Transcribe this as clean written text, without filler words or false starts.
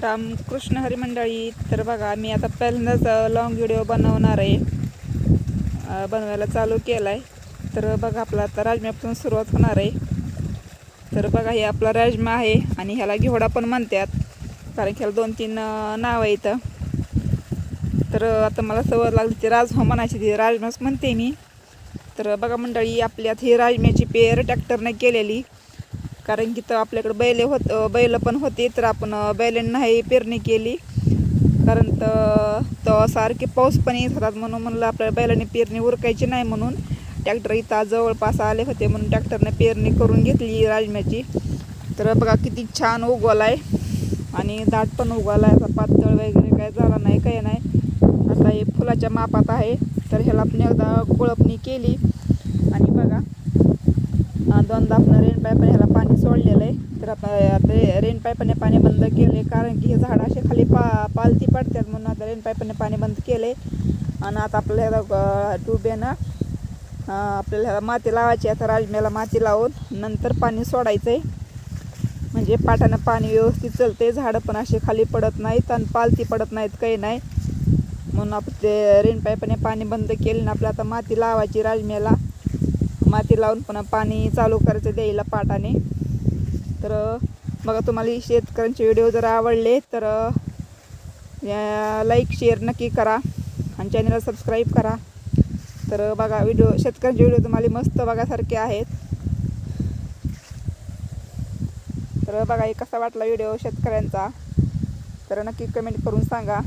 रामकृष्ण हरी मंडळी. तर बघा मी आता पहिल्यांदाच लॉंग व्हिडिओ बनवणार आहे, बनवायला चालू केला आहे. तर बघा आपला आता राजम्यापासून सुरुवात होणार आहे. तर बघा हे आपला राजमा आहे आणि ह्याला घेवडा पण म्हणतात, कारण की ह्याला 2-3 नाव आहेत. तर आता मला सवय लागली ते राजमा म्हणायची, ती राजमाच म्हणते मी. तर बघा मंडळी, आपल्यात ही राजम्याची पेर ट्रॅक्टरने केलेली, कारण की तर आपल्याकडे बैल पण होते. तर आपण बैलांना ही पेरणी केली, कारण तर सारखे पाऊस पण येत होतात, म्हणून म्हणलं आपल्या बैलांनी पेरणी उरकायची नाही, म्हणून ट्रॅक्टर इथं जवळपास आले होते, म्हणून ट्रॅक्टरने पेरणी करून घेतली राजम्याची. तर बघा किती छान उगवला आहे आणि दाट पण उगवला आहे, असा पातळ वगैरे काय झाला नाही, काही नाही. आता हे फुलाच्या मापात आहे. तर ह्याला आपण एकदा कोळपणी केली आणि बघा दोनदा आपण रेन पाईपाने ह्याला पाणी सोडलेलं आहे. तर आपण रेन पाईपाने पाणी बंद केले, कारण की हे झाड असे खाली पालती पडतात, म्हणून आता रेन पाईपाने पाणी बंद केले. आणि आता आपल्याला ह्याला ट्यूबेनं आपल्याला ह्याला माती लावायची. आता राजम्याला माती लावून नंतर पाणी सोडायचं आहे, म्हणजे पाटानं पाणी व्यवस्थित चलते, झाडं पण असे खाली पडत नाहीत आणि पालती पडत नाहीत, काही नाही. म्हणून आपण ते रेन पाईपाने पाणी बंद केले ना, आपल्याला आता माती लावायची. राजम्याला माती लावून पुन्हा पाणी चालू करायचं द्यायला पाटाने. तर बघा, तुम्हाला शेतकऱ्यांचे व्हिडिओ जर आवडले तर लाईक शेअर नक्की करा आणि चॅनलला सबस्क्राईब करा. तर बघा शेतकऱ्यांचे व्हिडिओ तुम्हाला मस्त बघासारखे आहेत. तर बघा हे कसा वाटला व्हिडिओ शेतकऱ्यांचा, तर नक्की कमेंट करून सांगा.